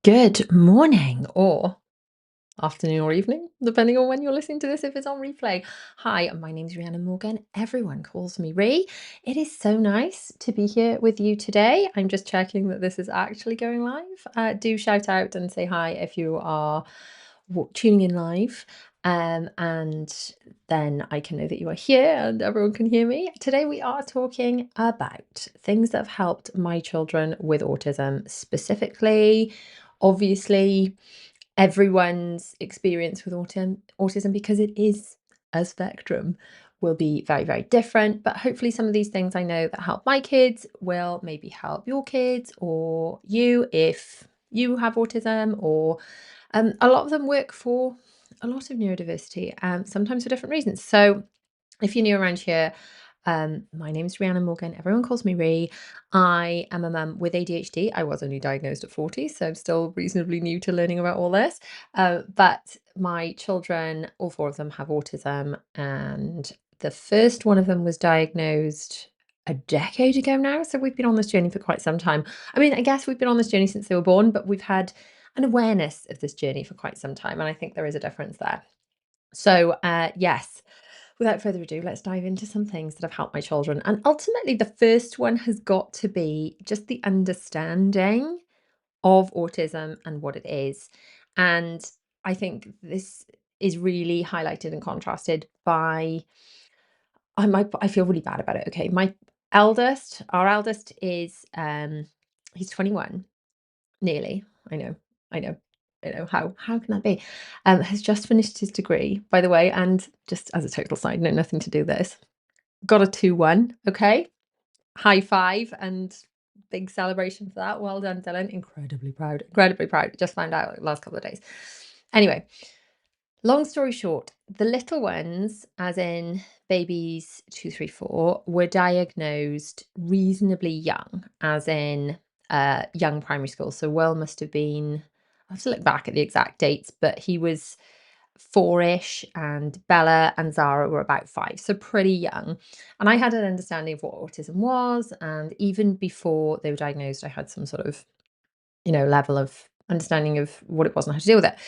Good morning or afternoon or evening, depending on when you're listening to this, if it's on replay. Hi, my name's Rhiannon Morgan. Everyone calls me Ree. It is so nice to be here with you today. I'm just checking that this is actually going live. Do shout out and say hi if you are tuning in live. And then I can know that you are here and everyone can hear me. Today, we are talking about things that have helped my children with autism, specifically, obviously everyone's experience with autism, because it is a spectrum, will be very, very different. But hopefully, some of these things I know that help my kids will maybe help your kids or you if you have autism, or a lot of them work for a lot of neurodiversity, sometimes for different reasons. So if you're new around here, my name's Rhiannon Morgan. Everyone calls me Ree. I am a mum with ADHD. I was only diagnosed at 40, so I'm still reasonably new to learning about all this. But my children, all four of them, have autism, and the first one of them was diagnosed a decade ago now. So we've been on this journey for quite some time. I mean, I guess we've been on this journey since they were born, but we've had an awareness of this journey for quite some time. And I think there is a difference there. So, yes, without further ado, let's dive into some things that have helped my children. And ultimately, the first one has got to be just the understanding of autism and what it is. And I think this is really highlighted and contrasted by I feel really bad about it. Okay. Our eldest is he's 21, nearly. I know, I know. I know how can that be? Has just finished his degree, by the way, and just as a total side note, nothing to do with this. Got a 2-1, okay? High five and big celebration for that. Well done, Dylan. Incredibly proud. Incredibly proud. Just found out last couple of days. Anyway, long story short, the little ones, as in babies 2, 3, 4, were diagnosed reasonably young, as in young primary school. So Will must have been, I have to look back at the exact dates, but he was four-ish, and Bella and Zara were about 5, so pretty young. And I had an understanding of what autism was, and even before they were diagnosed, I had some sort of, level of understanding of what it was and how to deal with it.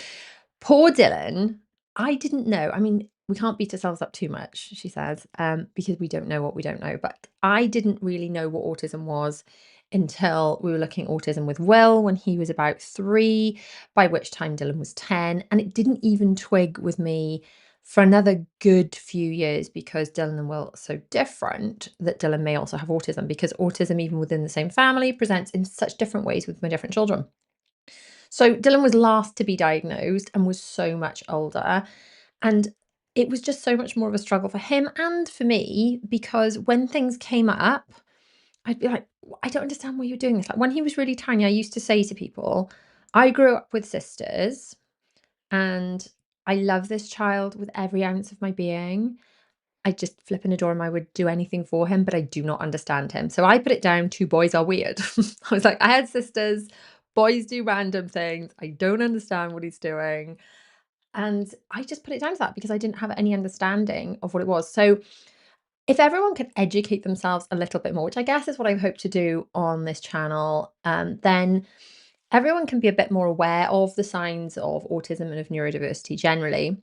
Poor Dylan, I didn't know. I mean, we can't beat ourselves up too much, she says, because we don't know what we don't know. But I didn't really know what autism was until we were looking at autism with Will when he was about 3, by which time Dylan was 10. And it didn't even twig with me for another good few years, because Dylan and Will are so different that Dylan may also have autism, because autism, even within the same family, presents in such different ways with my different children. So Dylan was last to be diagnosed and was so much older. And it was just so much more of a struggle for him and for me, because when things came up, I'd be like, I don't understand why you're doing this. Like when he was really tiny, I used to say to people, I grew up with sisters and I love this child with every ounce of my being. I just flip in a door and I would do anything for him, but I do not understand him. So I put it down to boys are weird. I was like, I had sisters, boys do random things. I don't understand what he's doing. And I just put it down to that because I didn't have any understanding of what it was. So if everyone could educate themselves a little bit more, which I guess is what I hope to do on this channel, then everyone can be a bit more aware of the signs of autism and of neurodiversity generally.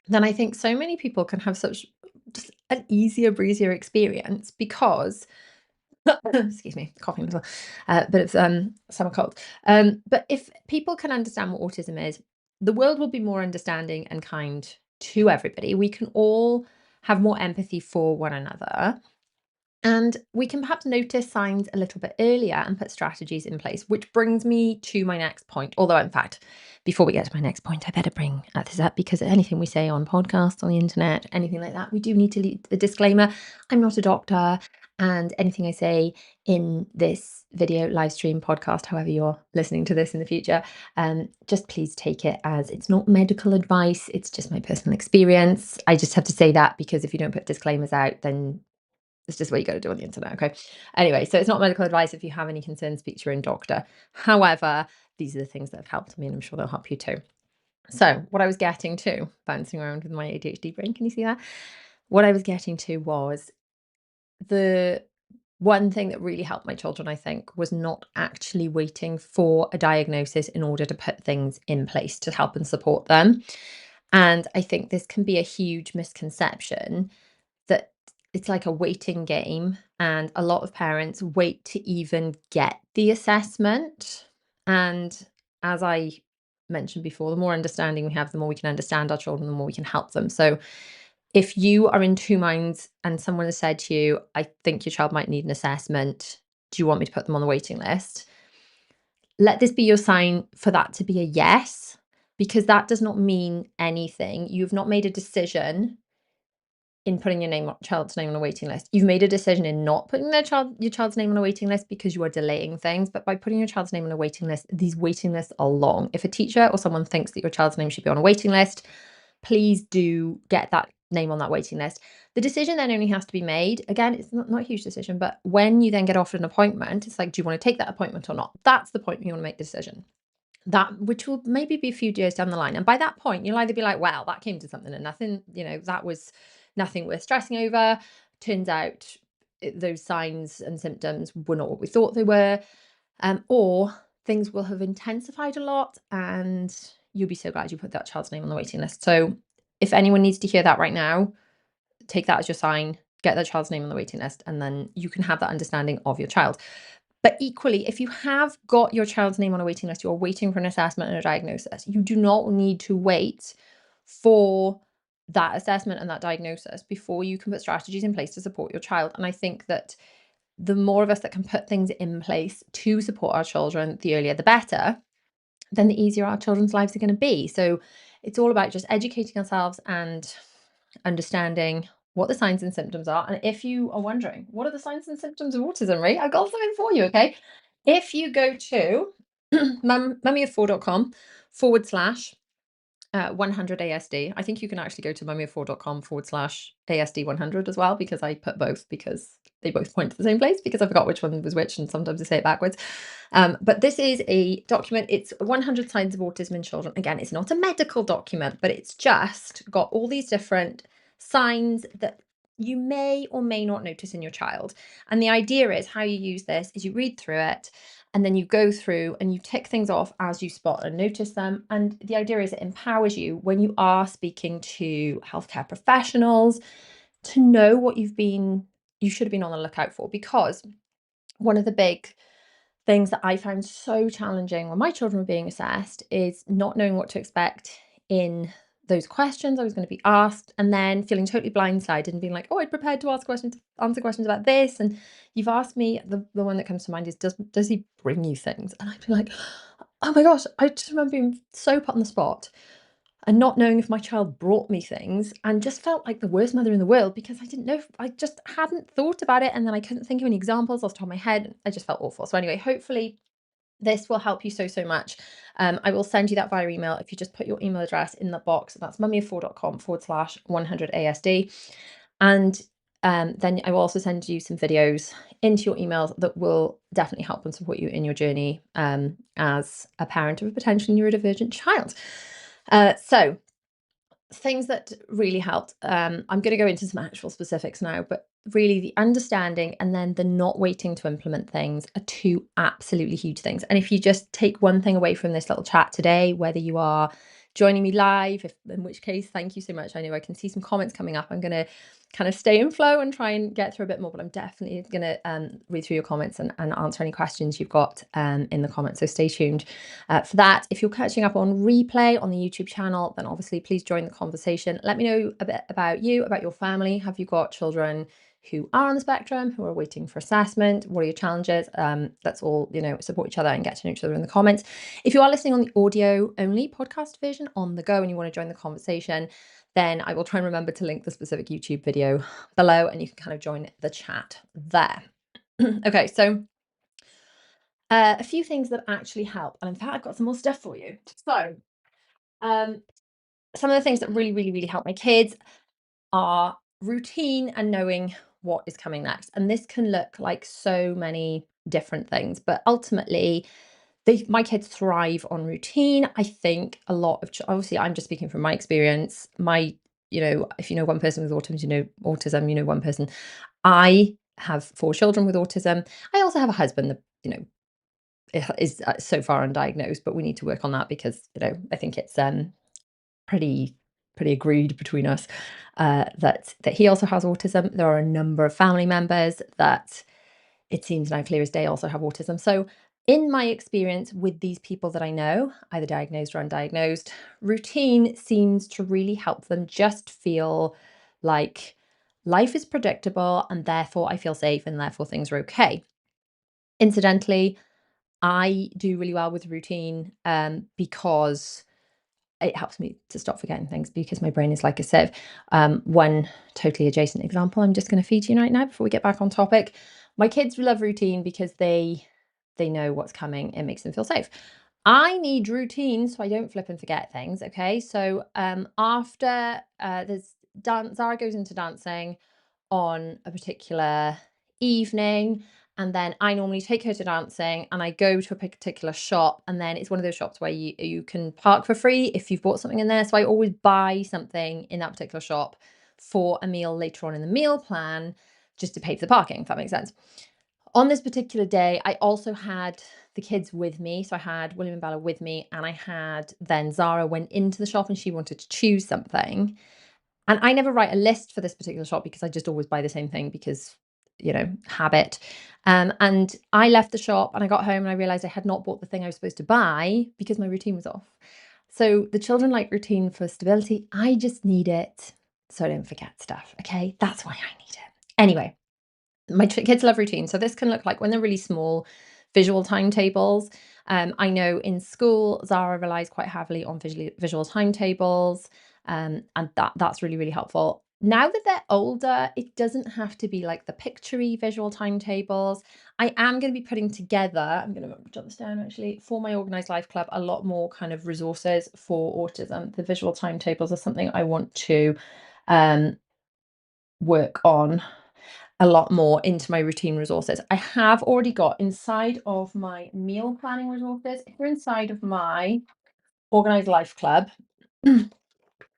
Then I think so many people can have such just an easier, breezier experience because excuse me, coughing a little, bit of summer cold. But if people can understand what autism is, the world will be more understanding and kind to everybody. We can all have more empathy for one another. And we can perhaps notice signs a little bit earlier and put strategies in place, which brings me to my next point. Although, in fact, before we get to my next point, I better bring this up, because anything we say on podcasts, on the internet, anything like that, we do need to leave a disclaimer. I'm not a doctor, and anything I say in this video, live stream, podcast, however you're listening to this in the future, just please take it as it's not medical advice. It's just my personal experience. I just have to say that, because if you don't put disclaimers out, then it's just what you got to do on the internet. Okay. Anyway, so it's not medical advice. If you have any concerns, speak to your own doctor. However, these are the things that have helped me, and I'm sure they'll help you too. So, what I was getting to, bouncing around with my ADHD brain, can you see that? What I was getting to was the one thing that really helped my children, I think, was not actually waiting for a diagnosis in order to put things in place to help and support them. And I think this can be a huge misconception that it's like a waiting game, and a lot of parents wait to even get the assessment. And as I mentioned before, the more understanding we have, the more we can understand our children, the more we can help them. So if you are in two minds and someone has said to you, I think your child might need an assessment, do you want me to put them on the waiting list? Let this be your sign for that to be a yes, because that does not mean anything. You've not made a decision in putting child's name on a waiting list. You've made a decision in not putting your child's name on a waiting list because you are delaying things. But by putting your child's name on a waiting list, these waiting lists are long. If a teacher or someone thinks that your child's name should be on a waiting list, please do get that name on that waiting list. The decision then only has to be made. Again, it's not a huge decision, but when you then get offered an appointment, it's like, do you want to take that appointment or not? That's the point you want to make the decision. That which will maybe be a few years down the line. And by that point, you'll either be like, well, that came to something and nothing, that was nothing worth stressing over. Turns out those signs and symptoms were not what we thought they were. Or things will have intensified a lot and you'll be so glad you put that child's name on the waiting list. So if anyone needs to hear that right now, take that as your sign, get that child's name on the waiting list, and then you can have that understanding of your child. But equally, if you have got your child's name on a waiting list, you're waiting for an assessment and a diagnosis, you do not need to wait for that assessment and that diagnosis before you can put strategies in place to support your child. And I think that the more of us that can put things in place to support our children, the earlier the better, then the easier our children's lives are going to be. So it's all about just educating ourselves and understanding what the signs and symptoms are. And if you are wondering, what are the signs and symptoms of autism, Ray? I've got something for you, okay? If you go to mummyoffour.com/, 100 ASD. I think you can actually go to mummyoffour.com/ASD 100 as well, because I put both because they both point to the same place, because I forgot which one was which and sometimes I say it backwards. But this is a document. It's 100 signs of autism in children. Again, it's not a medical document, but it's just got all these different signs that you may or may not notice in your child. And the idea is, how you use this is you read through it and then you go through and you tick things off as you spot and notice them. And the idea is it empowers you when you are speaking to healthcare professionals to know what you should have been on the lookout for. Because one of the big things that I found so challenging when my children were being assessed is not knowing what to expect in those questions I was going to be asked, and then feeling totally blindsided and being like, oh, I'd prepared to answer questions about this. And you've asked me, the one that comes to mind is, does he bring you things? And I'd be like, oh my gosh, I just remember being so put on the spot and not knowing if my child brought me things, and just felt like the worst mother in the world because I didn't know, I just hadn't thought about it. And then I couldn't think of any examples off the top of my head. I just felt awful. So anyway, hopefully this will help you so much. I will send you that via email if you just put your email address in the box. That's mummyoffour.com/100 ASD. And then I will also send you some videos into your emails that will definitely help and support you in your journey as a parent of a potentially neurodivergent child. So things that really helped, I'm going to go into some actual specifics now, but really the understanding and then the not waiting to implement things are two absolutely huge things. And if you just take one thing away from this little chat today, whether you are joining me live, in which case, thank you so much. I know I can see some comments coming up. I'm going to kind of stay in flow and try and get through a bit more, but I'm definitely going to read through your comments and answer any questions you've got in the comments. So stay tuned for that. If you're catching up on replay on the YouTube channel, then obviously please join the conversation. Let me know a bit about you, about your family. Have you got children who are on the spectrum, who are waiting for assessment? What are your challenges? Let's all, support each other and get to know each other in the comments. If you are listening on the audio only podcast version on the go and you want to join the conversation, then I will try and remember to link the specific YouTube video below and you can kind of join the chat there. Okay, so a few things that actually help. And in fact, I've got some more stuff for you. So some of the things that really help my kids are routine and knowing what is coming next. And this can look like so many different things, but ultimately my kids thrive on routine. I think a lot of, obviously I'm just speaking from my experience. If you know one person with autism, you know one person. I have 4 children with autism. I also have a husband that, is so far undiagnosed, but we need to work on that because, I think it's pretty pretty agreed between us that he also has autism. There are a number of family members that it seems now clear as day also have autism. So in my experience with these people that I know, either diagnosed or undiagnosed, routine seems to really help them just feel like life is predictable and therefore I feel safe and therefore things are okay. Incidentally, I do really well with routine because it helps me to stop forgetting things because my brain is like a sieve. One totally adjacent example I'm just going to feed you right now before we get back on topic. My kids love routine because they know what's coming. It makes them feel safe. I need routine so I don't flip and forget things. Okay, so after there's dance, Zara goes into dancing on a particular evening, and then I normally take her to dancing and I go to a particular shop, and then it's one of those shops where you can park for free if you've bought something in there. So I always buy something in that particular shop for a meal later on in the meal plan just to pay for the parking, if that makes sense. On this particular day, I also had the kids with me. So I had William and Bella with me, and I had then Zara went into the shop and she wanted to choose something. And I never write a list for this particular shop because I just always buy the same thing because, habit. And I left the shop and I got home and I realized I had not bought the thing I was supposed to buy because my routine was off. So the children like routine for stability. I just need it so I don't forget stuff. Okay. That's why I need it. Anyway, my kids love routine. So this can look like when they're really small, visual timetables. I know in school, Zara relies quite heavily on visual timetables, and that's really, really helpful. Now that they're older, it doesn't have to be like the picturey visual timetables. I am going to be putting together, I'm going to jot this down actually, for my Organised Life Club, a lot more kind of resources for autism. The visual timetables are something I want to um, work on a lot more into my routine resources. I have already got inside of my meal planning resources, if you're inside of my Organised Life Club,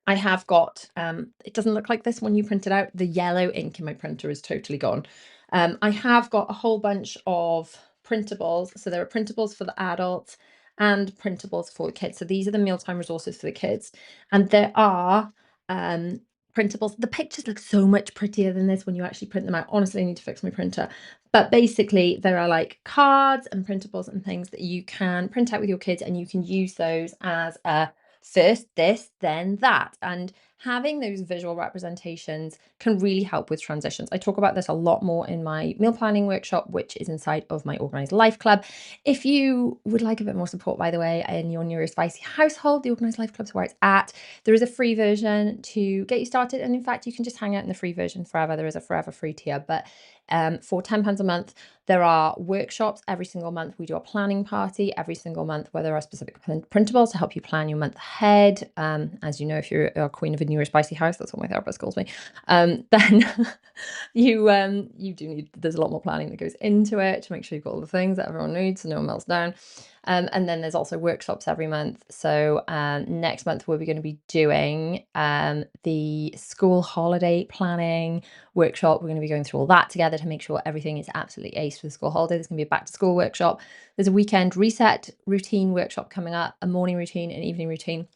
I have got, it doesn't look like this when you print it out. The yellow ink in my printer is totally gone. I have got a whole bunch of printables. So there are printables for the adults and printables for the kids. So these are the mealtime resources for the kids. And there are um, printables. The pictures look so much prettier than this when you actually print them out. Honestly, I need to fix my printer. But basically, there are like cards and printables and things that you can print out with your kids, and you can use those as a first this, then that. And having those visual representations can really help with transitions. I talk about this a lot more in my meal planning workshop, which is inside of my Organised Life Club. If you would like a bit more support, by the way, in your Neuro-Spicy household, the Organised Life Club is where it's at. There is a free version to get you started. And in fact, you can just hang out in the free version forever. There is a forever free tier, but for £10 a month, there are workshops every single month. We do a planning party every single month where there are specific printables to help you plan your month ahead. As you know, if you're a queen of a Neuro-Spicy house, that's what my therapist calls me, then you do need, there's a lot more planning that goes into it to make sure you've got all the things that everyone needs so no one melts down. And then there's also workshops every month. So next month we're going to be doing the school holiday planning workshop. We're going to be going through all that together to make sure everything is absolutely ace for the school holiday. There's going to be a back to school workshop. There's a weekend reset routine workshop coming up, a morning routine, an evening routine.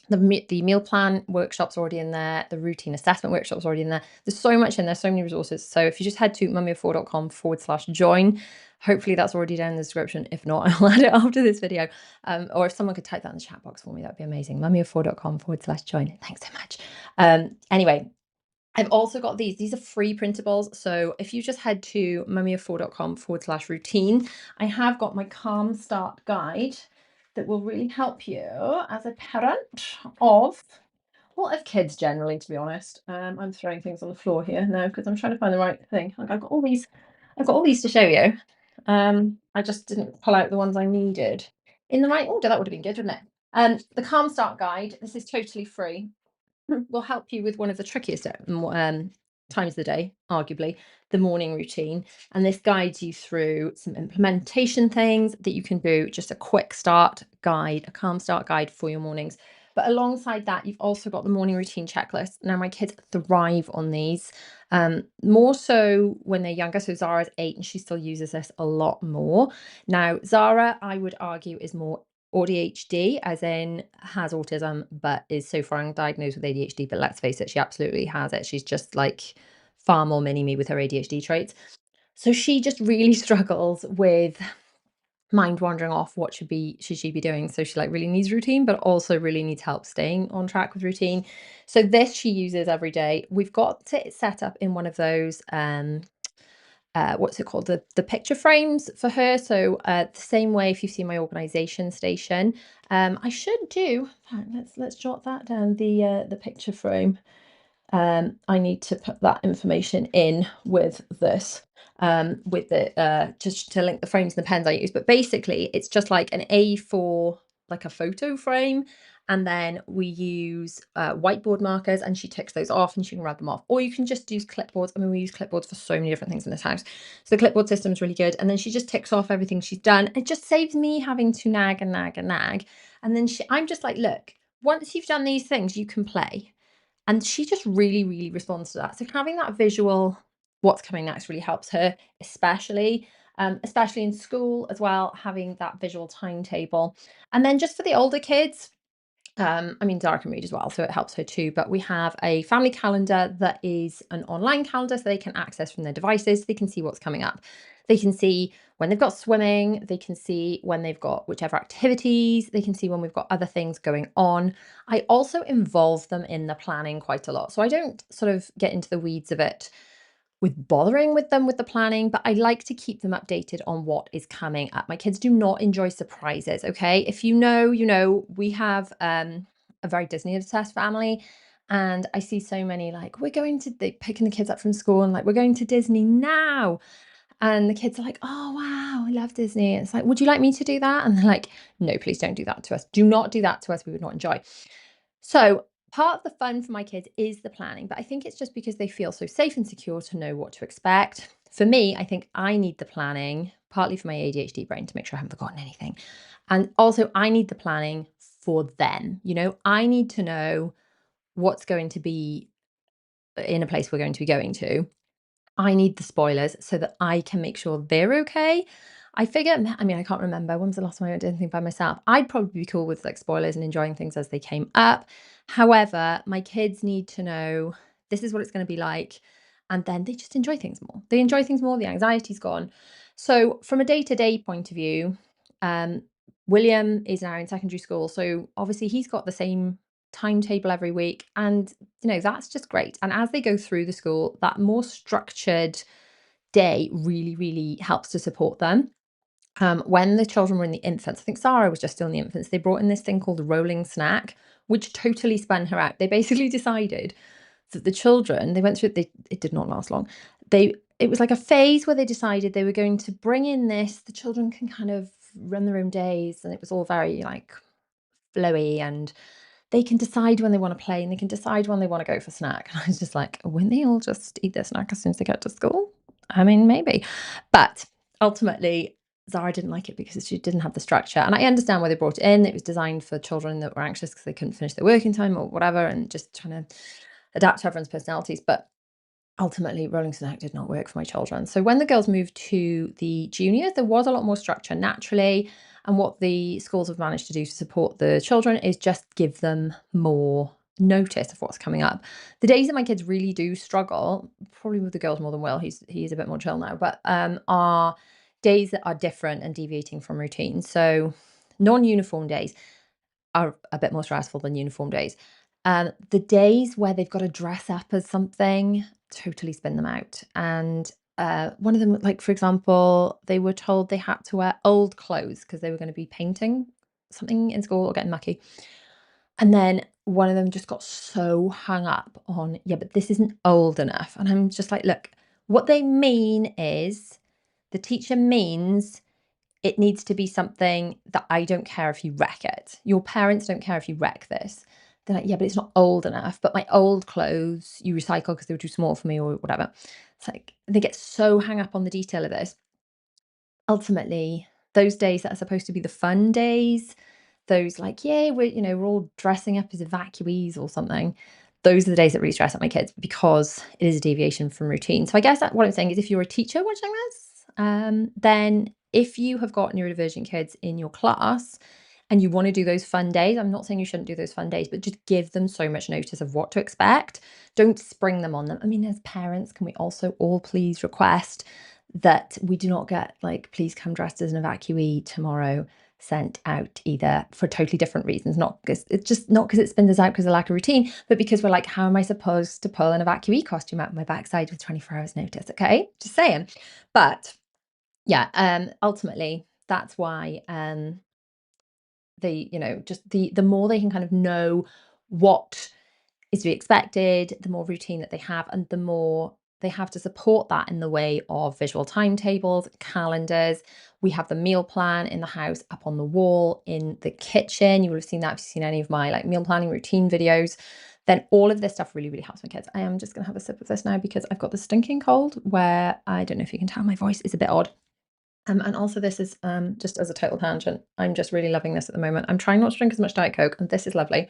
The meal plan workshop's already in there. The routine assessment workshop's already in there. There's so much in there, so many resources. So if you just head to mummyoffour.com/join, hopefully that's already down in the description. If not, I'll add it after this video. Or if someone could type that in the chat box for me, that'd be amazing. mummyoffour.com/join. Thanks so much. Anyway, I've also got these are free printables. So if you just head to mummyoffour.com/routine, I have got my Calm Start guide that will really help you as a parent of, well, of kids generally, to be honest. I'm throwing things on the floor here now because I'm trying to find the right thing. Like I've got all these to show you. I just didn't pull out the ones I needed in the right order. That would have been good, wouldn't it? The Calm Start guide, this is totally free, will help you with one of the trickiest times of the day, arguably, the morning routine. And this guides you through some implementation things that you can do, just a quick start guide, a calm start guide for your mornings. But alongside that, you've also got the morning routine checklist. Now, my kids thrive on these, more so when they're younger. So Zara's 8 and she still uses this a lot more. Now, Zara, I would argue, is more ADHD, as in has autism, but is so far undiagnosed with ADHD. But let's face it, she absolutely has it. She's just like far more mini me with her ADHD traits. So she just really struggles with mind wandering off. What should she be doing? So she like really needs routine, but also really needs help staying on track with routine. So this she uses every day. We've got it set up in one of those what's it called, the picture frames for her. So the same way, if you see my organization station, I should do, let's jot that down, the picture frame. I need to put that information in with this, with the just to link the frames and the pens I use. But basically, it's just like an A4, like a photo frame, and then we use whiteboard markers, and she ticks those off, and she can rub them off. Or you can just use clipboards. I mean, we use clipboards for so many different things in this house, so the clipboard system is really good. And then she just ticks off everything she's done. It just saves me having to nag and nag and nag. And then I'm just like, look, once you've done these things, you can play. And she just really, really responds to that. So having that visual, what's coming next, really helps her, especially in school as well, having that visual timetable. And then just for the older kids, I mean, Zara can read as well, so it helps her too. But we have a family calendar that is an online calendar, so they can access from their devices. They can see what's coming up. They can see when they've got swimming. They can see when they've got whichever activities. They can see when we've got other things going on. I also involve them in the planning quite a lot. So I don't sort of get into the weeds of it with bothering with them with the planning, but I like to keep them updated on what is coming up. My kids do not enjoy surprises, okay? If you know, you know, we have a very Disney obsessed family, and I see so many like, we're going to, they picking the kids up from school and like, we're going to Disney now. And the kids are like, oh wow, I love Disney. It's like, would you like me to do that? And they're like, no, please don't do that to us. Do not do that to us. We would not enjoy. So part of the fun for my kids is the planning, but I think it's just because they feel so safe and secure to know what to expect. For me, I think I need the planning, partly for my ADHD brain to make sure I haven't forgotten anything. And also, I need the planning for them. You know, I need to know what's going to be in a place we're going to be going to. I need the spoilers so that I can make sure they're okay. I figure, I mean, I can't remember when was the last time I did anything by myself. I'd probably be cool with like spoilers and enjoying things as they came up. However, my kids need to know this is what it's going to be like. And then they just enjoy things more. They enjoy things more. The anxiety's gone. So, from a day to day point of view, um, William is now in secondary school. So, obviously, he's got the same timetable every week. And that's just great. And as they go through the school, that more structured day really, really helps to support them. When the children were in the infants, I think Sarah was just still in the infants, they brought in this thing called the rolling snack, which totally spun her out. They basically decided that the children, they went through, it did not last long. It was like a phase where they decided they were going to bring in this, the children can kind of run their own days, and it was all very like flowy, and they can decide when they want to play and they can decide when they want to go for snack. And I was just like, wouldn't they all just eat their snack as soon as they get to school? I mean, maybe. But ultimately, Zara didn't like it because she didn't have the structure. And I understand why they brought it in. It was designed for children that were anxious because they couldn't finish their working time or whatever, and just trying to adapt to everyone's personalities. But ultimately, rolling snack did not work for my children. So when the girls moved to the juniors, there was a lot more structure naturally. And what the schools have managed to do to support the children is just give them more notice of what's coming up. The days that my kids really do struggle, probably with the girls more than Will, he's a bit more chill now, but are days that are different and deviating from routine. So non-uniform days are a bit more stressful than uniform days. The days where they've got to dress up as something totally spin them out. And one of them, like for example, they were told they had to wear old clothes because they were going to be painting something in school or getting mucky. And then one of them just got so hung up on, yeah, but this isn't old enough. And I'm just like, look, what they mean is the teacher means it needs to be something that I don't care if you wreck it. Your parents don't care if you wreck this. They're like, yeah, but it's not old enough. But my old clothes you recycle because they were too small for me or whatever. It's like they get so hung up on the detail of this. Ultimately, those days that are supposed to be the fun days, those like, yay, we're all dressing up as evacuees or something. Those are the days that really stress out my kids because it is a deviation from routine. So I guess that what I'm saying is if you're a teacher watching this, then if you have got neurodivergent kids in your class and you want to do those fun days, I'm not saying you shouldn't do those fun days, but just give them so much notice of what to expect. Don't spring them on them. I mean, as parents, can we also all please request that we do not get like, please come dressed as an evacuee tomorrow sent out either for totally different reasons, not because it's just not because it spins us out because of lack of routine, but because we're like, how am I supposed to pull an evacuee costume out of my backside with 24 hours notice? Okay, just saying. But yeah, ultimately that's why just the more they can kind of know what is to be expected, the more routine that they have, and the more they have to support that in the way of visual timetables, calendars. We have the meal plan in the house up on the wall in the kitchen. You would have seen that if you've seen any of my like meal planning routine videos. Then all of this stuff really, really helps my kids. I am just going to have a sip of this now because I've got the stinking cold where I don't know if you can tell my voice is a bit odd. And also this is just as a total tangent. I'm just really loving this at the moment. I'm trying not to drink as much Diet Coke, and this is lovely.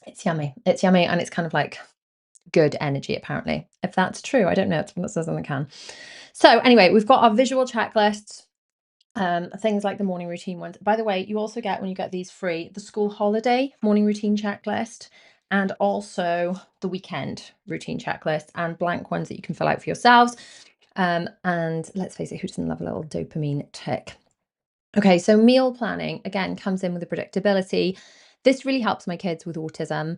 It's yummy. It's yummy, and it's kind of like good energy, apparently. If that's true, I don't know. It's what it says on the can. So anyway, we've got our visual checklists, things like the morning routine ones. By the way, you also get, when you get these free, the school holiday morning routine checklist, and also the weekend routine checklist, and blank ones that you can fill out for yourselves. And let's face it, who doesn't love a little dopamine tick? Okay, so meal planning again comes in with the predictability. This really helps my kids with autism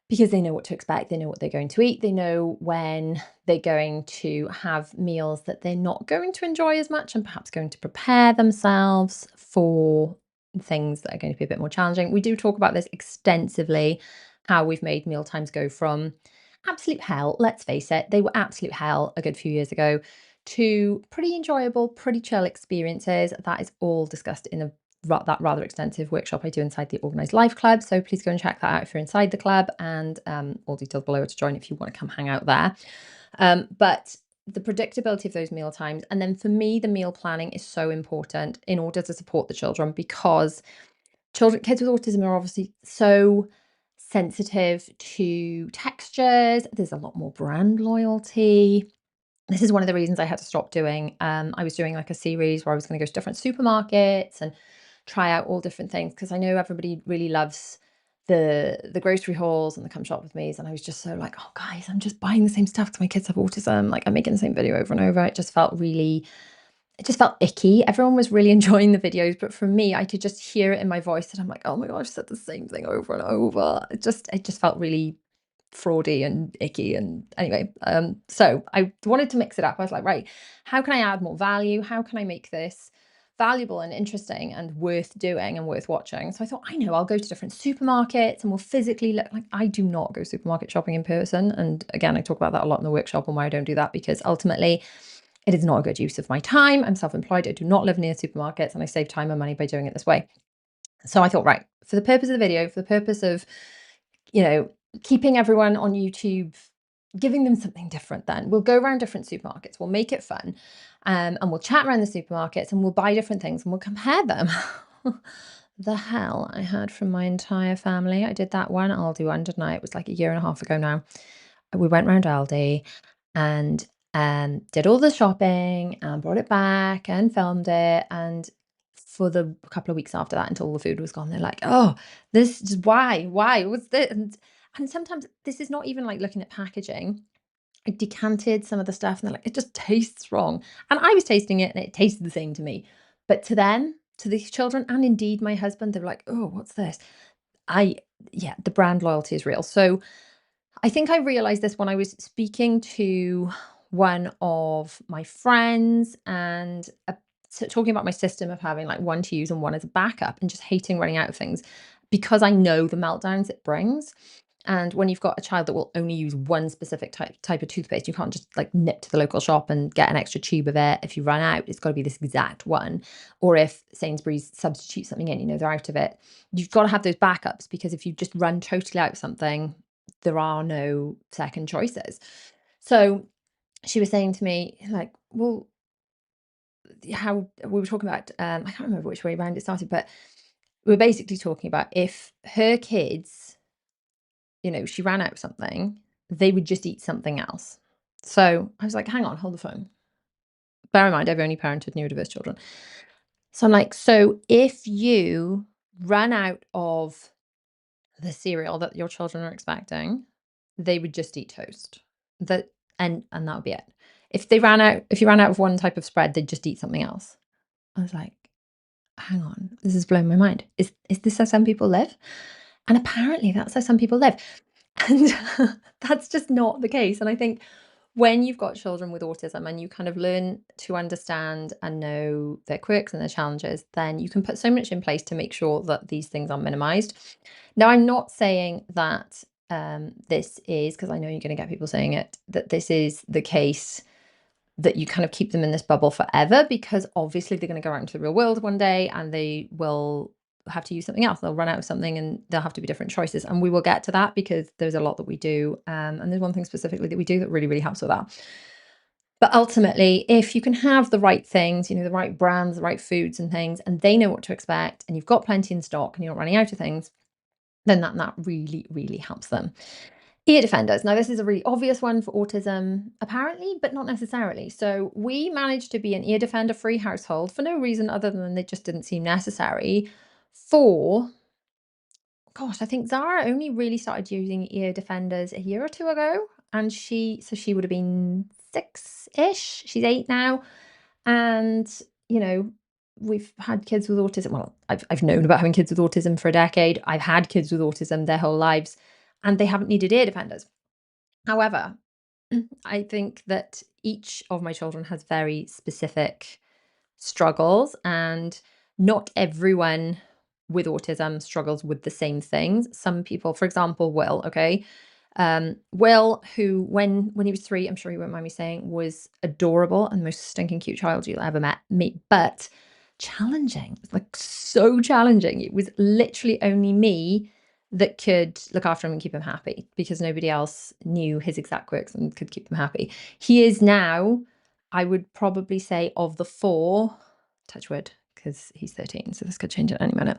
because they know what to expect, they know what they're going to eat, they know when they're going to have meals that they're not going to enjoy as much and perhaps going to prepare themselves for things that are going to be a bit more challenging. We do talk about this extensively, how we've made meal times go from absolute hell, let's face it, they were absolute hell a good few years ago, to pretty enjoyable, pretty chill experiences. That is all discussed in that rather extensive workshop I do inside the Organised Life Club. So please go and check that out if you're inside the club, and all details below to join if you want to come hang out there. But the predictability of those meal times, and then for me, the meal planning is so important in order to support the children, because kids with autism are obviously so sensitive to textures. There's a lot more brand loyalty. This is one of the reasons I had to stop doing. I was doing like a series where I was going to go to different supermarkets and try out all different things, because I know everybody really loves the grocery hauls and the come shop with me's, and I was just so like, oh guys, I'm just buying the same stuff because my kids have autism. Like, I'm making the same video over and over. It just felt icky. Everyone was really enjoying the videos, but for me, I could just hear it in my voice that I'm like, oh my gosh, I said the same thing over and over. It just felt really fraudy and icky. And anyway, so I wanted to mix it up. I was like, right, how can I add more value? How can I make this valuable and interesting and worth doing and worth watching? So I thought, I know, I'll go to different supermarkets and we'll physically look. Like, I do not go supermarket shopping in person. And again, I talk about that a lot in the workshop on why I don't do that, because ultimately it is not a good use of my time. I'm self-employed. I do not live near supermarkets, and I save time and money by doing it this way. So I thought, right, for the purpose of the video, for the purpose of, you know, keeping everyone on YouTube, giving them something different, then we'll go around different supermarkets, we'll make it fun, and we'll chat around the supermarkets and we'll buy different things and we'll compare them. The hell I heard from my entire family. I did that one Aldi one, didn't I? It was like a year and a half ago now. We went round Aldi and did all the shopping and brought it back and filmed it. And for the couple of weeks after that, until the food was gone, they're like, "Oh, this is why? What's this?" And sometimes this is not even like looking at packaging. I decanted some of the stuff, and they're like, "It just tastes wrong." And I was tasting it, and it tasted the same to me. But to them, to these children, and indeed my husband, they were like, "Oh, what's this?" I Yeah, the brand loyalty is real. So I think I realized this when I was speaking to one of my friends, and so talking about my system of having like one to use and one as a backup, and just hating running out of things because I know the meltdowns it brings. And when you've got a child that will only use one specific type of toothpaste, you can't just like nip to the local shop and get an extra tube of it. If you run out, it's got to be this exact one. Or if Sainsbury's substitutes something in, they're out of it. You've got to have those backups, because if you just run totally out of something, there are no second choices. So she was saying to me, like, well, how we were talking about, I can't remember which way around it started, but we're basically talking about if her kids, she ran out of something, they would just eat something else. So I was like, hang on, hold the phone. Bear in mind, I've only parented neurodiverse children. So I'm like, so if you run out of the cereal that your children are expecting, they would just eat toast. That and that would be it. If you ran out of one type of spread, they'd just eat something else. I was like, hang on, this is blowing my mind. Is this how some people live? And apparently that's how some people live. And that's just not the case. And I think when you've got children with autism and you kind of learn to understand and know their quirks and their challenges, then you can put so much in place to make sure that these things are minimized. Now, I'm not saying that this is, because I know you're going to get people saying it, that this is the case that you kind of keep them in this bubble forever, because obviously they're going to go out into the real world one day and they will have to use something else. They'll run out of something and there'll have to be different choices. And we will get to that because there's a lot that we do. And there's one thing specifically that we do that really, really helps with that. But ultimately, if you can have the right things, the right brands, the right foods and things, and they know what to expect, and you've got plenty in stock and you're not running out of things, then that really, really helps them. Ear defenders. Now, this is a really obvious one for autism, apparently, but not necessarily. So we managed to be an ear defender free household for no reason other than they just didn't seem necessary for, gosh, I think Zara only really started using ear defenders a year or two ago. And she would have been 6-ish. She's 8 now. And, you know, we've had kids with autism. Well, I've known about having kids with autism for a decade. I've had kids with autism their whole lives, and they haven't needed ear defenders. However, I think that each of my children has very specific struggles, and not everyone with autism struggles with the same things. Some people, for example, Will, okay? Will, who when he was 3, I'm sure he won't mind me saying, was adorable and the most stinking cute child you'll ever meet, but challenging, like so challenging. It was literally only me that could look after him and keep him happy because nobody else knew his exact quirks and could keep him happy. He is now, I would probably say, of the 4, touch wood, because he's 13, so this could change at any minute,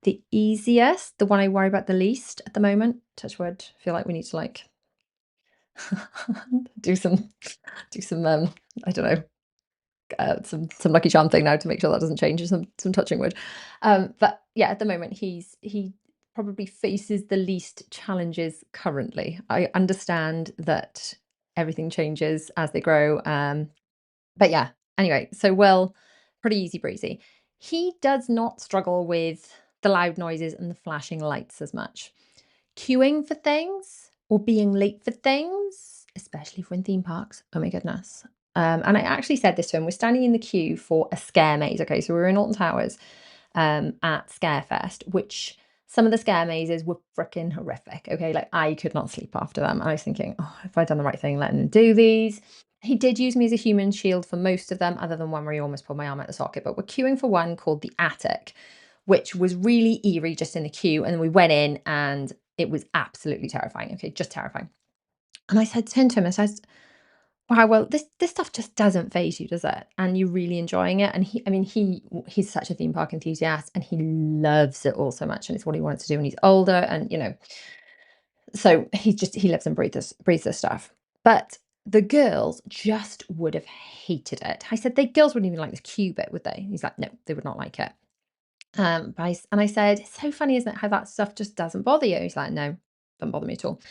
the easiest, the one I worry about the least at the moment, touch wood. I feel like we need to like do some I don't know, some Lucky Charm thing now to make sure that doesn't change, some touching wood. But yeah, at the moment he probably faces the least challenges currently. I understand that everything changes as they grow. But yeah, anyway, so Will, pretty easy breezy. He does not struggle with the loud noises and the flashing lights as much. Queuing for things or being late for things, especially for in theme parks. Oh my goodness. And I actually said this to him. We're standing in the queue for a scare maze. Okay, so we were in Alton Towers at Scarefest, which some of the scare mazes were freaking horrific. Okay, like I could not sleep after them. I was thinking, oh, have I done the right thing letting him do these? He did use me as a human shield for most of them, other than one where he almost pulled my arm out the socket. But we're queuing for one called the Attic, which was really eerie just in the queue. And we went in and it was absolutely terrifying. Okay, just terrifying. And I said, turned to him and said, wow, well, this stuff just doesn't phase you, does it? And you're really enjoying it. And he's such a theme park enthusiast and he loves it all so much. And it's what he wants to do when he's older. And so he lives and breathes this stuff. But the girls just would have hated it. I said, the girls wouldn't even like the queue bit, would they? He's like, no, they would not like it. And I said, it's so funny, isn't it, how that stuff just doesn't bother you? He's like, no, doesn't bother me at all.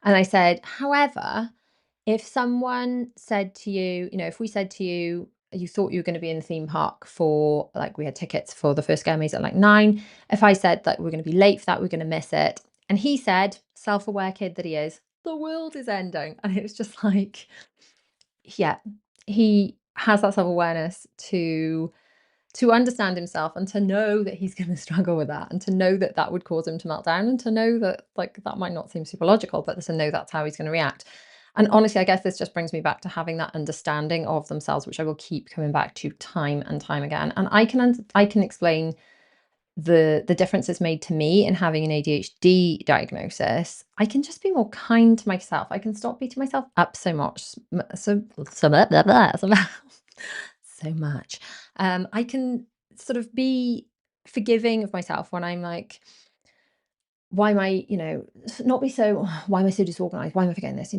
And I said, however, if someone said to you, if we said to you, you thought you were going to be in the theme park for, like, we had tickets for the first Scare Maze at like 9. If I said that we're going to be late for that, we're going to miss it. And he said, self-aware kid that he is, the world is ending. And it was just like, yeah, he has that self-awareness to understand himself and to know that he's going to struggle with that and to know that that would cause him to melt down and to know that like that might not seem super logical, but to know that's how he's going to react. And honestly, I guess this just brings me back to having that understanding of themselves, which I will keep coming back to time and time again. And I can explain the difference it's made to me in having an ADHD diagnosis. I can just be more kind to myself. I can stop beating myself up so much. Blah, blah, so much. I can sort of be forgiving of myself when I'm like, why am I, not be so, why am I so disorganized? Why am I forgetting this?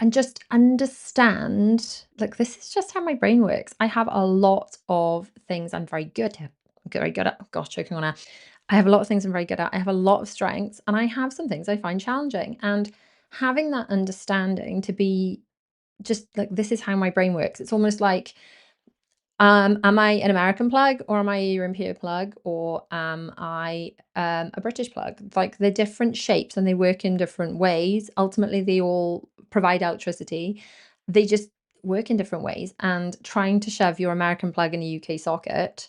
And just understand, like, this is just how my brain works. I have a lot of things I'm very good at. Oh, gosh, choking on air. I have a lot of things I'm very good at. I have a lot of strengths, and I have some things I find challenging. And having that understanding to be just like, this is how my brain works. It's almost like, am I an American plug, or am I a European plug, or am I a British plug? Like, they're different shapes and they work in different ways. Ultimately, they all provide electricity. They just work in different ways. And trying to shove your American plug in a UK socket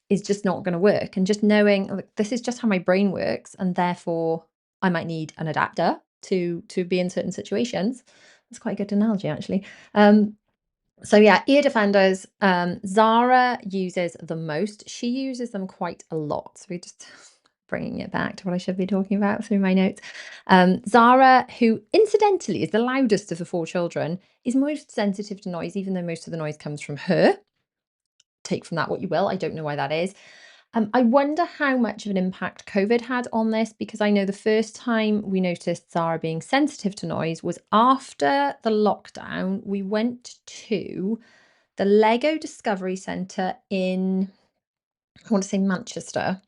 is just not going to work. And just knowing, like, this is just how my brain works, and therefore I might need an adapter to be in certain situations. That's quite a good analogy, actually. So yeah, ear defenders, Zara uses the most. She uses them quite a lot. So we just bringing it back to what I should be talking about through my notes. Zara, who incidentally is the loudest of the four children, is most sensitive to noise, even though most of the noise comes from her. Take from that what you will. I don't know why that is. I wonder how much of an impact COVID had on this, because I know the first time we noticed Zara being sensitive to noise was after the lockdown. We went to the Lego Discovery Centre in, I want to say, Manchester.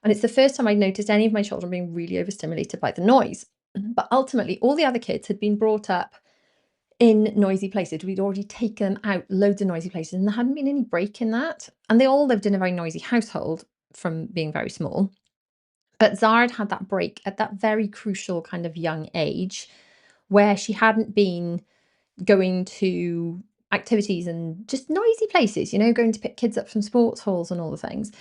And it's the first time I'd noticed any of my children being really overstimulated by the noise. But ultimately, all the other kids had been brought up in noisy places. We'd already taken them out loads of noisy places, and there hadn't been any break in that. And they all lived in a very noisy household from being very small. But Zara had that break at that very crucial kind of young age, where she hadn't been going to activities and just noisy places, going to pick kids up from sports halls and all the things.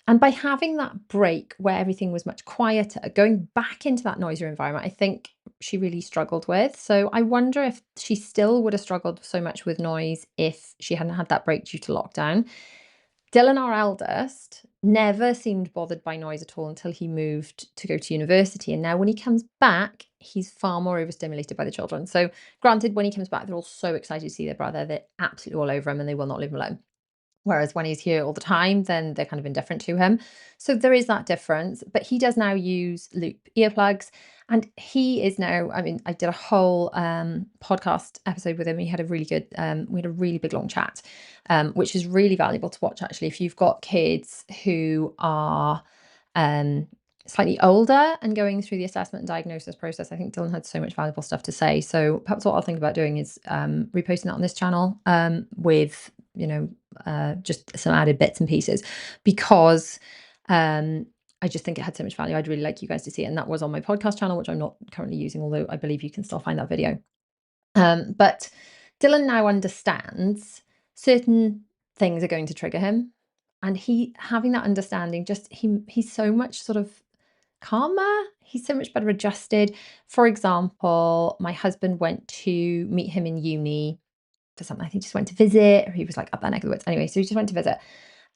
And by having that break where everything was much quieter, going back into that noisier environment, I think she really struggled with. So I wonder if she still would have struggled so much with noise if she hadn't had that break due to lockdown. Dylan, our eldest, never seemed bothered by noise at all until he moved to go to university. And now when he comes back, he's far more overstimulated by the children. So granted, when he comes back, they're all so excited to see their brother. They're absolutely all over him and they will not leave him alone. Whereas when he's here all the time, then they're kind of indifferent to him. So there is that difference. But he does now use loop earplugs. And he is now, I mean, I did a whole podcast episode with him. He had a really good, we had a really big long chat, which is really valuable to watch, actually, if you've got kids who are um, slightly older and going through the assessment and diagnosis process. I think Dylan had so much valuable stuff to say. So perhaps what I'll think about doing is reposting it on this channel with, just some added bits and pieces, because I just think it had so much value. I'd really like you guys to see it. And that was on my podcast channel, which I'm not currently using, although I believe you can still find that video. But Dylan now understands certain things are going to trigger him. And he having that understanding, just he's so much sort of calmer. He's so much better adjusted. For example, my husband went to meet him in uni for something. I think he just went to visit, or he was like up that neck of the woods. Anyway, so he just went to visit.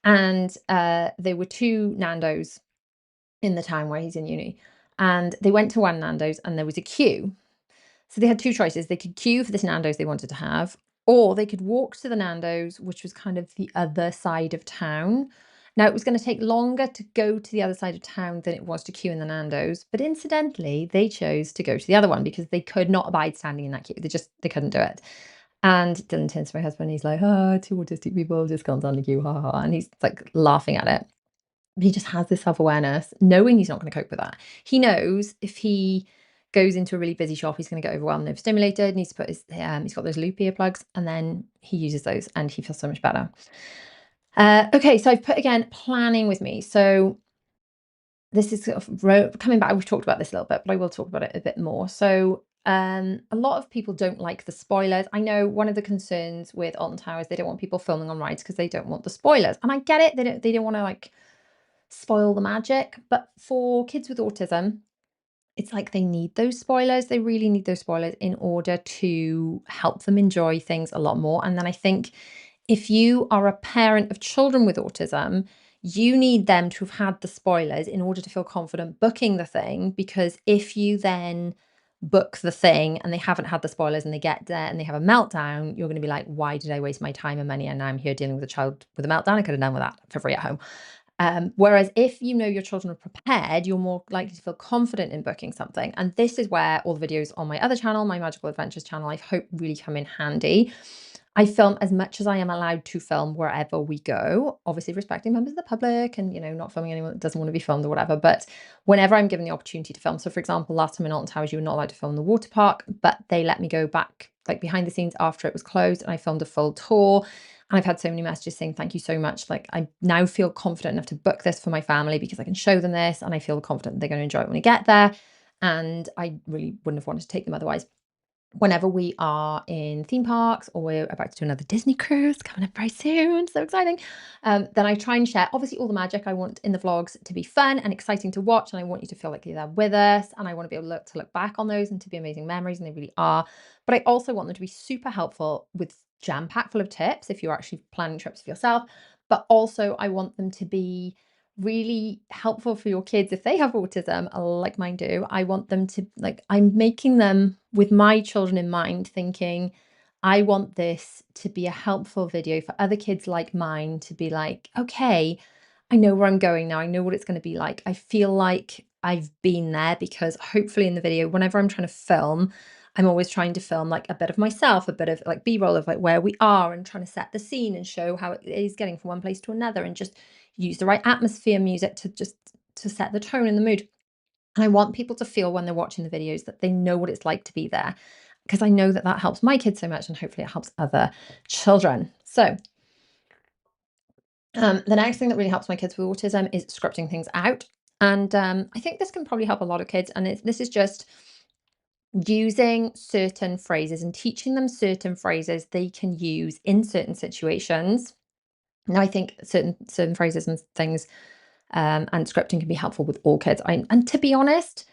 And there were two Nando's in the town where he's in uni. And they went to one Nando's and there was a queue. So they had two choices. They could queue for this Nando's they wanted to have, or they could walk to the Nando's, which was kind of the other side of town. Now, it was going to take longer to go to the other side of town than it was to queue in the Nando's. But incidentally, they chose to go to the other one because they could not abide standing in that queue. They couldn't do it. And Dylan turns to my husband, he's like, "Oh, two autistic people just can't stand the queue, ha ha ha." And he's like laughing at it. But he just has this self-awareness, knowing he's not going to cope with that. He knows if he goes into a really busy shop, he's going to get overwhelmed and overstimulated. Needs to put his, he's got those loop earplugs, and then he uses those, and he feels so much better. Okay, so I've put again planning with me. So this is sort of coming back. We've talked about this a little bit, but I will talk about it a bit more. So a lot of people don't like the spoilers. I know one of the concerns with Alton Towers, they don't want people filming on rides because they don't want the spoilers, and I get it. They don't want to like spoil the magic. But for kids with autism, it's like they need those spoilers. They really need those spoilers in order to help them enjoy things a lot more. And then I think if you are a parent of children with autism, you need them to have had the spoilers in order to feel confident booking the thing. Because if you then book the thing and they haven't had the spoilers and they get there and they have a meltdown, you're going to be like, why did I waste my time and money? And now I'm here dealing with a child with a meltdown. I could have done with that for free at home. Whereas if you know your children are prepared, you're more likely to feel confident in booking something. And this is where all the videos on my other channel, my Magical Adventures channel, I hope really come in handy. I film as much as I am allowed to film wherever we go, obviously respecting members of the public and, not filming anyone that doesn't want to be filmed or whatever. But whenever I'm given the opportunity to film, so for example, last time in Alton Towers, you were not allowed to film the water park, but they let me go back like behind the scenes after it was closed and I filmed a full tour. And I've had so many messages saying, thank you so much. Like, I now feel confident enough to book this for my family because I can show them this and I feel confident they're going to enjoy it when we get there. And I really wouldn't have wanted to take them otherwise. Whenever we are in theme parks or we're about to do another Disney cruise coming up very soon, so exciting, then I try and share, obviously, all the magic. I want in the vlogs to be fun and exciting to watch, and I want you to feel like you're there with us, and I want to be able to look back on those and to be amazing memories, and they really are. But I also want them to be super helpful with jam-packed full of tips if you're actually planning trips for yourself, but also I want them to be really helpful for your kids if they have autism, like mine do. I want them to, like, I'm making them with my children in mind, thinking, I want this to be a helpful video for other kids like mine to be like, okay, I know where I'm going now. I know what it's going to be like. I feel like I've been there because hopefully in the video, whenever I'm trying to film, I'm always trying to film like a bit of myself, a bit of like B-roll of like where we are and trying to set the scene and show how it is getting from one place to another and just use the right atmosphere music to set the tone and the mood. And I want people to feel when they're watching the videos that they know what it's like to be there, because I know that that helps my kids so much and hopefully it helps other children. So the next thing that really helps my kids with autism is scripting things out. And I think this can probably help a lot of kids. And this is just using certain phrases and teaching them certain phrases they can use in certain situations. Now, I think certain phrases and things and scripting can be helpful with all kids. And to be honest,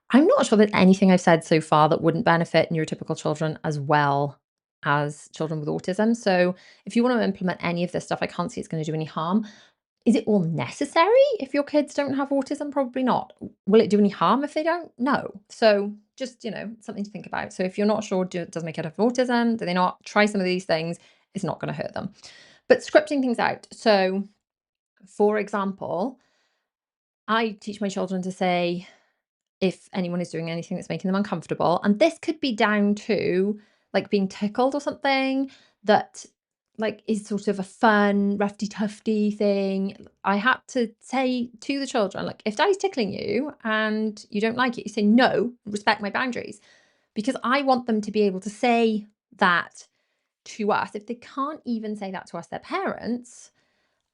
I'm not sure that anything I've said so far that wouldn't benefit neurotypical children as well as children with autism. So if you want to implement any of this stuff, I can't see it's going to do any harm. Is it all necessary if your kids don't have autism? Probably not. Will it do any harm if they don't? No. So just, something to think about. So if you're not sure, does my kid have autism? Do they not? Try some of these things. It's not going to hurt them. But scripting things out. So for example, I teach my children to say, if anyone is doing anything that's making them uncomfortable, and this could be down to like being tickled or something that like is sort of a fun roughy tufty thing. I had to say to the children, like, if daddy's tickling you and you don't like it, you say no, respect my boundaries, because I want them to be able to say that to us. If they can't even say that to us, their parents,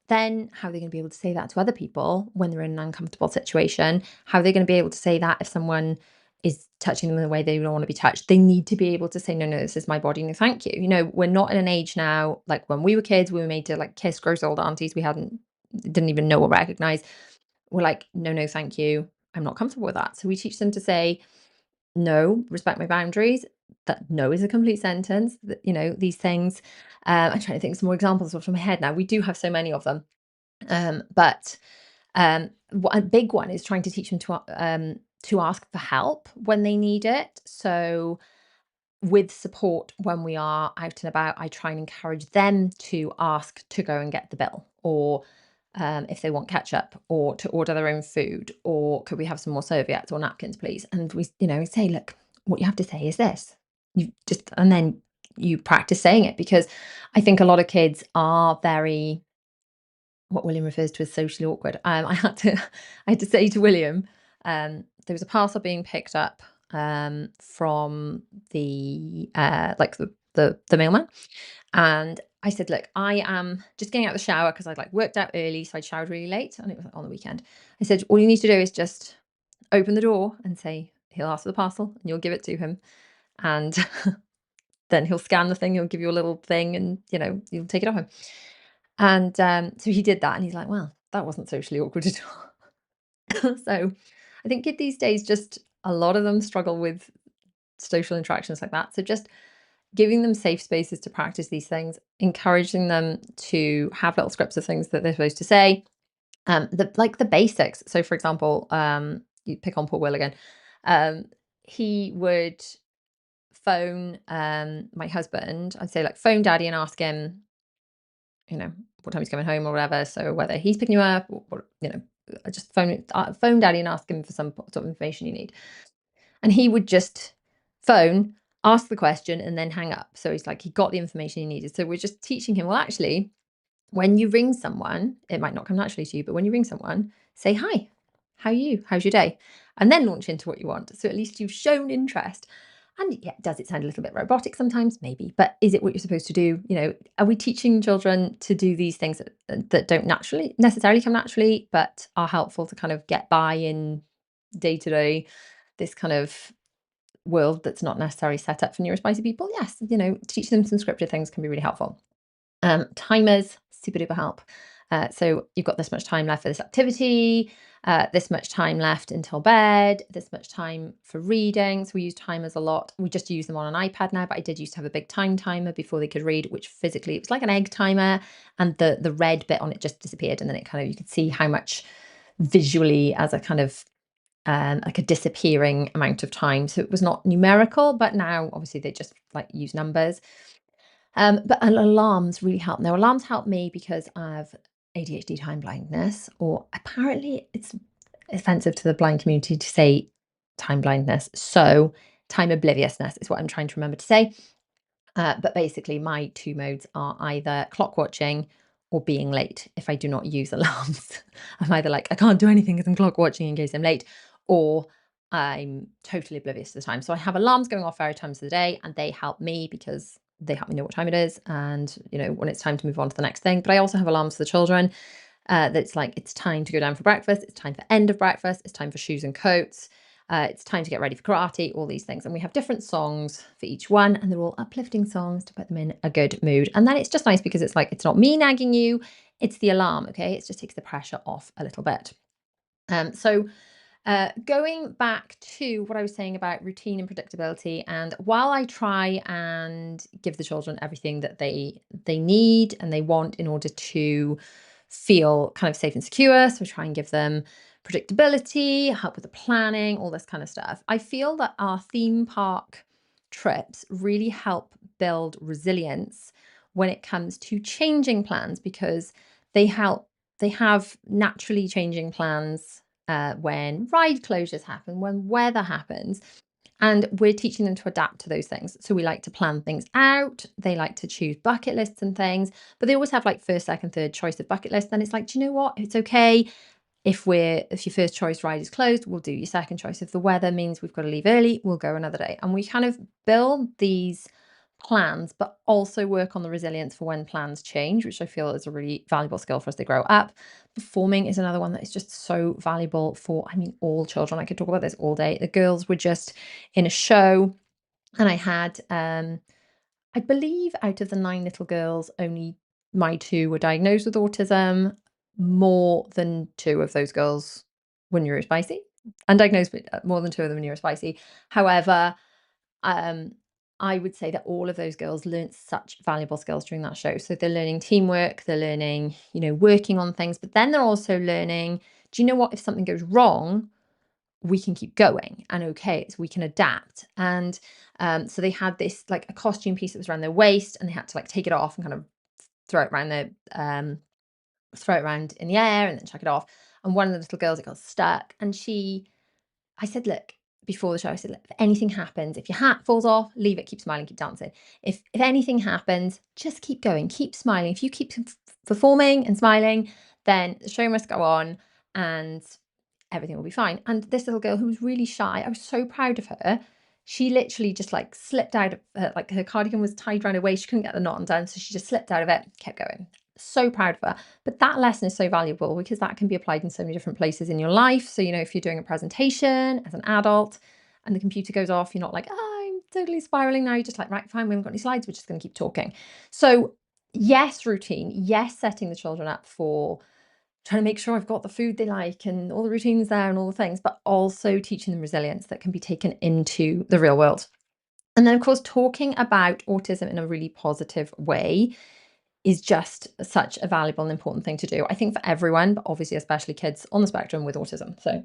then how are they going to be able to say that to other people when they're in an uncomfortable situation? How are they going to be able to say that if someone is touching them in a way they don't want to be touched? They need to be able to say, no, no, this is my body. No, thank you. We're not in an age now, like when we were kids, we were made to like kiss gross old aunties we didn't even know or recognize. We're like, no, no, thank you. I'm not comfortable with that. So we teach them to say, no, respect my boundaries. That no is a complete sentence. That, these things. I'm trying to think of some more examples off the top of my head now. We do have so many of them. But a big one is trying to teach them to ask for help when they need it. So with support when we are out and about, I try and encourage them to ask to go and get the bill, or if they want ketchup, or to order their own food, or could we have some more serviettes or napkins, please? And we, say, look, what you have to say is this. And then you practice saying it, because I think a lot of kids are very, what William refers to as socially awkward. I had to say to William, there was a parcel being picked up from the the mailman, and I said, look, I am just getting out of the shower because I'd like worked out early, so I showered really late, and it was on the weekend. I said, all you need to do is just open the door and say he'll ask for the parcel, and you'll give it to him, and then he'll scan the thing, he'll give you a little thing, and you'll take it off him. And so he did that, and he's like, well, that wasn't socially awkward at all. So I think kids these days, just a lot of them struggle with social interactions like that. So just giving them safe spaces to practice these things, encouraging them to have little scripts of things that they're supposed to say, the basics. So for example, you pick on poor Will again. He would phone my husband. I'd say, like, phone daddy and ask him what time he's coming home or whatever. So whether he's picking you up or I just phone daddy and ask him for some sort of information you need. And he would just phone, ask the question, and then hang up. So he's like, he got the information he needed. So we're just teaching him, well, actually, when you ring someone, it might not come naturally to you, but when you ring someone, say, hi, how are you? How's your day? And then launch into what you want. So at least you've shown interest. And yeah, does it sound a little bit robotic sometimes? Maybe. But is it what you're supposed to do? Are we teaching children to do these things that don't necessarily come naturally, but are helpful to kind of get by in day to day, this kind of world that's not necessarily set up for neurospicy people? Yes, teaching them some scripted things can be really helpful. Timers, super duper help. So you've got this much time left for this activity, this much time left until bed, this much time for reading. So we use timers a lot. We just use them on an iPad now, but I did used to have a big time timer before they could read, which physically it was like an egg timer, and the red bit on it just disappeared, and then it kind of, you could see how much visually as a kind of like a disappearing amount of time. So it was not numerical, but now obviously they just like use numbers. But alarms really help. Now, alarms help me because I have ADHD time blindness, or apparently it's offensive to the blind community to say time blindness. So, time obliviousness is what I'm trying to remember to say. But basically, my two modes are either clock watching or being late if I do not use alarms. I'm either like, I can't do anything because I'm clock watching in case I'm late, or I'm totally oblivious to the time. So I have alarms going off various times of the day, and they help me because they help me know what time it is and, when it's time to move on to the next thing. But I also have alarms for the children that's like, it's time to go down for breakfast, it's time for end of breakfast, it's time for shoes and coats. It's time to get ready for karate, all these things. And we have different songs for each one, and they're all uplifting songs to put them in a good mood. And then it's just nice because it's like, it's not me nagging you, it's the alarm, okay? It just takes the pressure off a little bit. Going back to what I was saying about routine and predictability, and while I try and give the children everything that they need and they want in order to feel kind of safe and secure, so try and give them predictability, help with the planning, all this kind of stuff. I feel that our theme park trips really help build resilience when it comes to changing plans, because they have naturally changing plans when ride closures happen, when weather happens. And we're teaching them to adapt to those things. So we like to plan things out. They like to choose bucket lists and things, but they always have like first, second, third choice of bucket list. Then it's like, do you know what? It's okay. If your first choice ride is closed, we'll do your second choice. If the weather means we've got to leave early, we'll go another day. And we kind of build these plans, but also work on the resilience for when plans change, which I feel is a really valuable skill for as they grow up. Performing is another one that is just so valuable for, all children. I could talk about this all day. The girls were just in a show, and I had, I believe out of the 9 little girls, only my 2 were diagnosed with autism. More than 2 of those girls were neurospicy, undiagnosed, but more than 2 of them were neurospicy. However, um, I would say that all of those girls learnt such valuable skills during that show. So they're learning teamwork, they're learning, working on things, but then they're also learning, do you know what? If something goes wrong, we can keep going, and okay, so we can adapt. And so they had this like a costume piece that was around their waist, and they had to like take it off and kind of throw it around throw it around in the air and then chuck it off. And one of the little girls, it got stuck, and I said, look, before the show, I said, look, if anything happens, if your hat falls off, leave it, keep smiling, keep dancing. If anything happens, just keep going, keep smiling. If you keep performing and smiling, then the show must go on and everything will be fine. And this little girl who was really shy, I was so proud of her. She literally just like slipped out of like her cardigan was tied around her waist. She couldn't get the knot undone. So she just slipped out of it, kept going. So proud of her. But that lesson is so valuable because that can be applied in so many different places in your life. So, if you're doing a presentation as an adult and the computer goes off, you're not like, oh, I'm totally spiraling now. You're just like, right, fine, we haven't got any slides. We're just going to keep talking. So, yes, routine. Yes, setting the children up for trying to make sure I've got the food they like and all the routines there and all the things, but also teaching them resilience that can be taken into the real world. And then, of course, talking about autism in a really positive way is just such a valuable and important thing to do, I think, for everyone, but obviously especially kids on the spectrum with autism. So,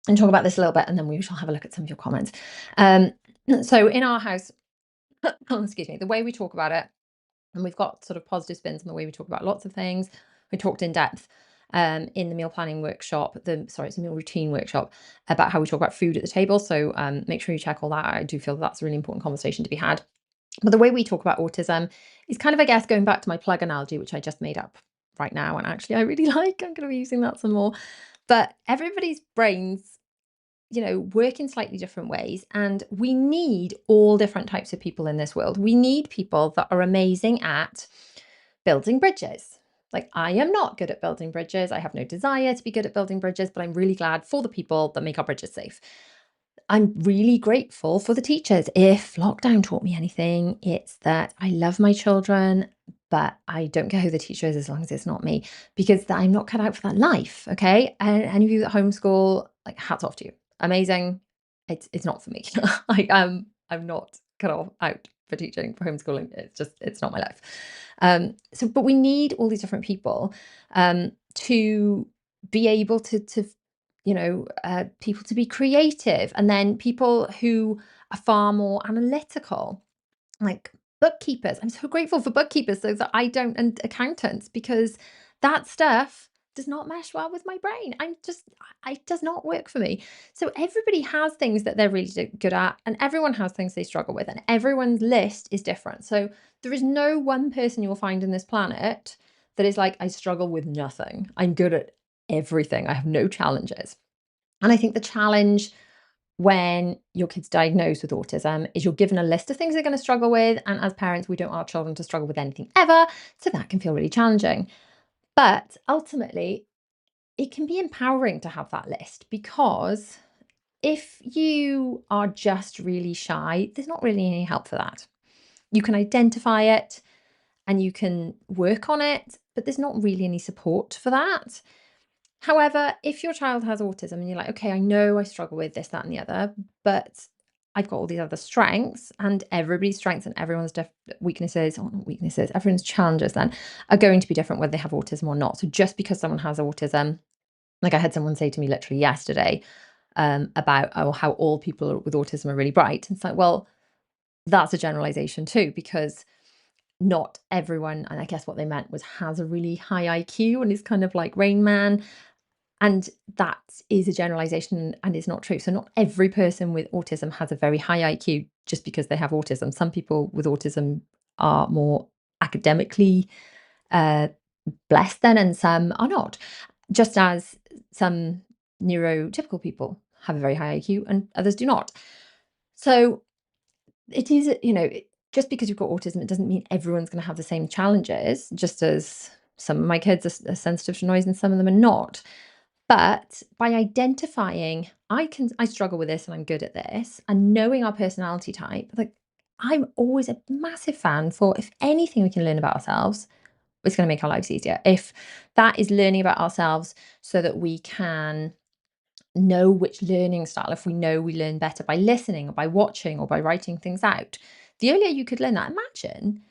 and talk about this a little bit, and then we shall have a look at some of your comments. So in our house, excuse me, the way we talk about it And we've got sort of positive spins on the way we talk about lots of things. We talked in depth in the meal planning workshop, it's a meal routine workshop, about how we talk about food at the table. So make sure you check all that. I do feel that's a really important conversation to be had. But the way we talk about autism is kind of, I guess, going back to my plug analogy, which I just made up right now. And actually, I really like, I'm going to be using that some more. But everybody's brains, work in slightly different ways. And we need all different types of people in this world. We need people that are amazing at building bridges. Like, I am not good at building bridges. I have no desire to be good at building bridges, but I'm really glad for the people that make our bridges safe. I'm really grateful for the teachers. If lockdown taught me anything, it's that I love my children, but I don't care who the teacher is as long as it's not me, because I'm not cut out for that life. Okay. And any of you that homeschool, like, hats off to you. Amazing. It's not for me. I'm not cut off out for teaching, for homeschooling. It's not my life. But we need all these different people to be able to people to be creative, and then people who are far more analytical, like bookkeepers. I'm so grateful for bookkeepers, so that I don't, and accountants, because that stuff does not mesh well with my brain. It does not work for me. So everybody has things that they're really good at, and everyone has things they struggle with, and everyone's list is different. So there is no one person you will find in this planet that is like, I struggle with nothing. I'm good at everything. I have no challenges. And I think the challenge when your kid's diagnosed with autism is you're given a list of things they're going to struggle with. And as parents, we don't want our children to struggle with anything ever. So that can feel really challenging. But ultimately, it can be empowering to have that list, because if you are just really shy, there's not really any help for that. You can identify it and you can work on it, but there's not really any support for that. However, if your child has autism and you're like, okay, I know I struggle with this, that, and the other, but I've got all these other strengths, and everybody's strengths and everyone's weaknesses, or not weaknesses, everyone's challenges then are going to be different whether they have autism or not. So just because someone has autism, like I had someone say to me literally yesterday about how all people with autism are really bright. And it's like, well, that's a generalization too, because not everyone, and I guess what they meant was, has a really high IQ and is kind of like Rain Man. And that is a generalization and is not true. So not every person with autism has a very high IQ just because they have autism. Some people with autism are more academically uh, blessed then, and some are not. Just as some neurotypical people have a very high IQ and others do not. So it is, just because you've got autism, it doesn't mean everyone's going to have the same challenges, just as some of my kids are sensitive to noise and some of them are not. But by identifying, I struggle with this and I'm good at this, and knowing our personality type, like, I'm always a massive fan for, if anything we can learn about ourselves, it's going to make our lives easier. If that is learning about ourselves so that we can know which learning style, if we know we learn better by listening or by watching or by writing things out, the earlier you could learn that. Imagine,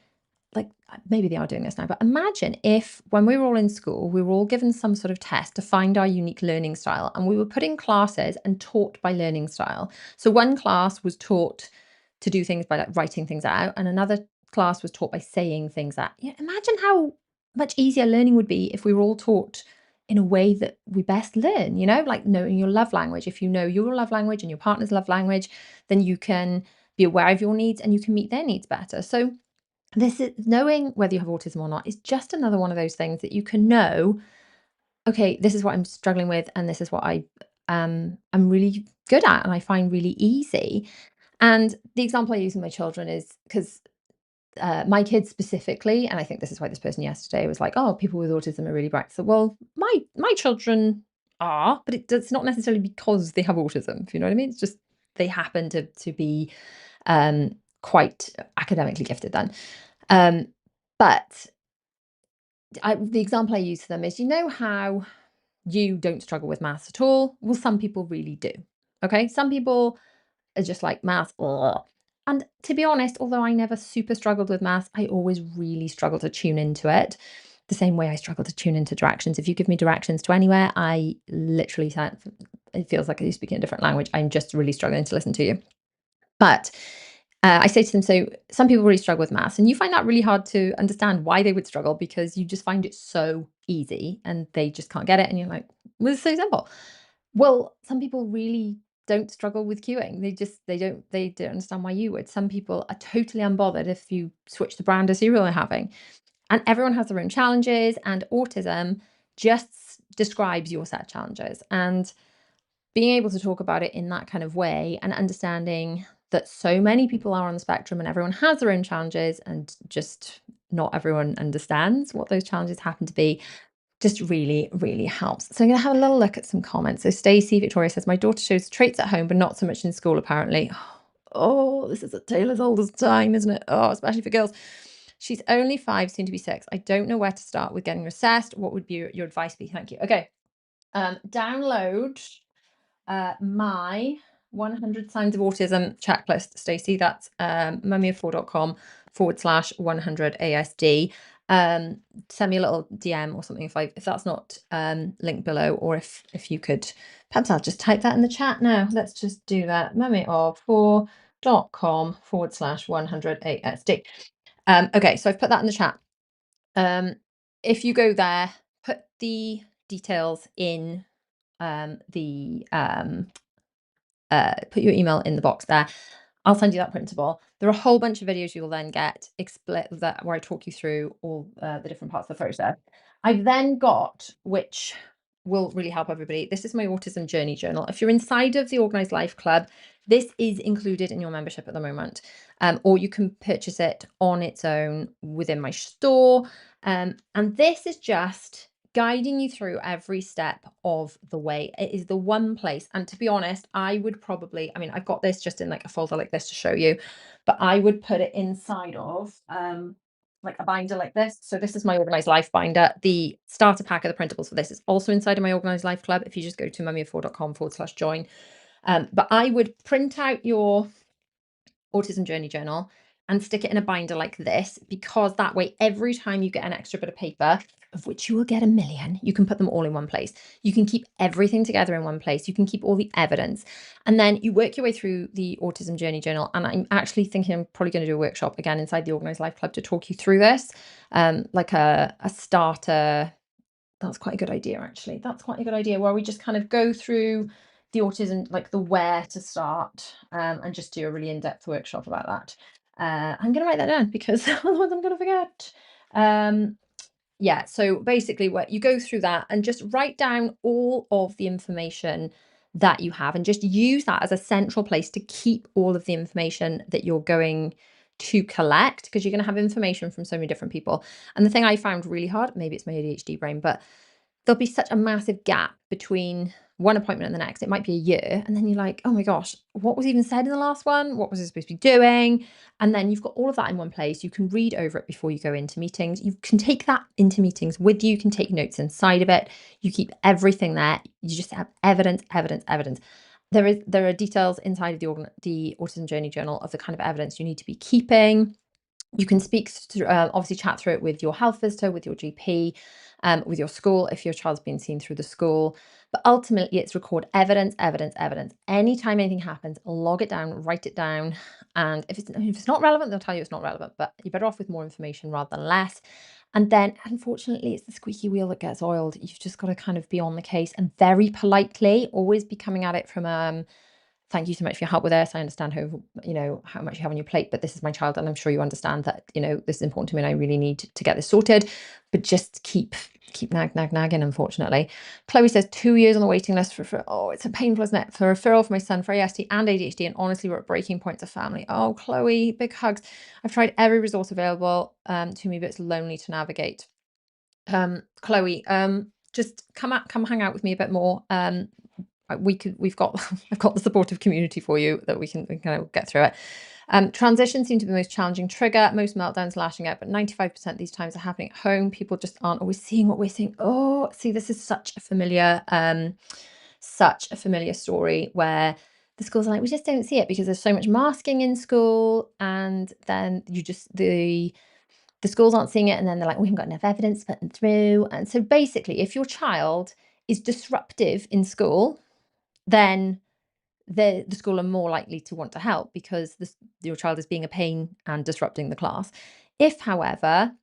like, maybe they are doing this now, but imagine if when we were all in school, we were all given some sort of test to find our unique learning style, and we were put in classes and taught by learning style. So one class was taught to do things by, like, writing things out, and another class was taught by saying things out. Yeah, imagine how much easier learning would be if we were all taught in a way that we best learn, like knowing your love language. If you know your love language and your partner's love language, then you can be aware of your needs and you can meet their needs better. So this is, knowing whether you have autism or not, is just another one of those things that you can know, okay, this is what I'm struggling with, and this is what I'm really good at and I find really easy. And the example I use with my children is because my kids specifically, and I think this is why this person yesterday was like, oh, people with autism are really bright. So, well, my children are, but it's not necessarily because they have autism, if you know what I mean. It's just they happen to be quite academically gifted then. Um, but the example I use for them is, how you don't struggle with maths at all? Well, some people really do. Okay. Some people are just like, maths. Ugh. And to be honest, although I never super struggled with maths, I always really struggled to tune into it. The same way I struggle to tune into directions. If you give me directions to anywhere, I literally sound, it feels like I speak in a different language. I'm just really struggling to listen to you. But I say to them, so some people really struggle with maths, and you find that really hard to understand why they would struggle because you just find it so easy and they just can't get it. And you're like, well, it's so simple. Well, some people really don't struggle with queuing. They don't understand why you would. Some people are totally unbothered if you switch the brand of cereal they're having. And everyone has their own challenges, and autism just describes your set of challenges. And being able to talk about it in that kind of way and understanding that so many people are on the spectrum and everyone has their own challenges and just not everyone understands what those challenges happen to be just really, really helps. So I'm going to have a little look at some comments. So Stacey Victoria says, my daughter shows traits at home, but not so much in school, apparently. Oh, this is a tale as old as time, isn't it? Oh, especially for girls. She's only 5, soon to be 6. I don't know where to start with getting her assessed. What would be your advice be? Thank you. Okay. Download my 100 signs of autism checklist, Stacey. That's mummyoffour.com/100 ASD. Send me a little DM or something if that's not linked below, or if you could, perhaps I'll just type that in the chat now. Let's just do that. mummyoffour.com/100 ASD. Okay, so I've put that in the chat. If you go there, put the details in the put your email in the box there. I'll send you that printable. There are a whole bunch of videos you'll then get where I talk you through all the different parts of the process. I've then got, which will really help everybody. This is my Autism Journey Journal. If you're inside of the Organised Life Club, this is included in your membership at the moment, or you can purchase it on its own within my store. And this is just guiding you through every step of the way. It is the one place. And to be honest, I would probably, I mean, I've got this just in like a folder like this to show you, but I would put it inside of like a binder like this. So this is my Organised Life binder. The starter pack of the printables for this is also inside of my Organised Life Club. If you just go to mummyoffour.com/join. But I would print out your Autism Journey Journal and stick it in a binder like this, because that way, every time you get an extra bit of paper, of which you will get a million, you can put them all in one place. You can keep everything together in one place. You can keep all the evidence. And then you work your way through the Autism Journey Journal. And I'm actually thinking I'm probably going to do a workshop again inside the Organised Life Club to talk you through this, like a starter. That's quite a good idea, actually. That's quite a good idea, where we just kind of go through the autism, like the where to start, and just do a really in-depth workshop about that. I'm going to write that down because otherwise I'm going to forget. Yeah, so basically what you go through that and just write down all of the information that you have and just use that as a central place to keep all of the information that you're going to collect, because you're going to have information from so many different people. And the thing I found really hard, maybe it's my ADHD brain, but there'll be such a massive gap between one appointment and the next. It might be a year. And then you're like, oh my gosh, what was even said in the last one? What was I supposed to be doing? And then you've got all of that in one place. You can read over it before you go into meetings. You can take that into meetings with you. You can take notes inside of it. You keep everything there. You just have evidence, evidence, evidence. There are details inside of the Autism Journey Journal of the kind of evidence you need to be keeping. You can speak through, obviously chat through it with your health visitor, with your GP, with your school, if your child's been seen through the school. But ultimately, it's record evidence, evidence, evidence. Anytime anything happens, log it down, write it down. And if it's not relevant, they'll tell you it's not relevant. But you're better off with more information rather than less. And then, unfortunately, it's the squeaky wheel that gets oiled. You've just got to kind of be on the case and very politely always be coming at it from thank you so much for your help with this. I understand how much you have on your plate, but this is my child, and I'm sure you understand that, this is important to me and I really need to get this sorted. But just keep nagging, unfortunately. Chloe says 2 years on the waiting list for oh, it's a painful, isn't it? For referral for my son for ASD and ADHD, and honestly, we're at breaking points of family. Oh, Chloe, big hugs. I've tried every resource available to me, but it's lonely to navigate. Chloe, just come hang out with me a bit more. We've got I've got the supportive community for you that we can kind of get through it. Transition seemed to be the most challenging trigger. Most meltdowns lashing out, but 95% of these times are happening at home. People just aren't always seeing what we're seeing. Oh, see, this is such a familiar story, where the schools are like, we just don't see it because there's so much masking in school, and then the schools aren't seeing it, and then they're like, we haven't got enough evidence to put them through. And so basically, if your child is disruptive in school, then the school are more likely to want to help because your child is being a pain and disrupting the class. If, however,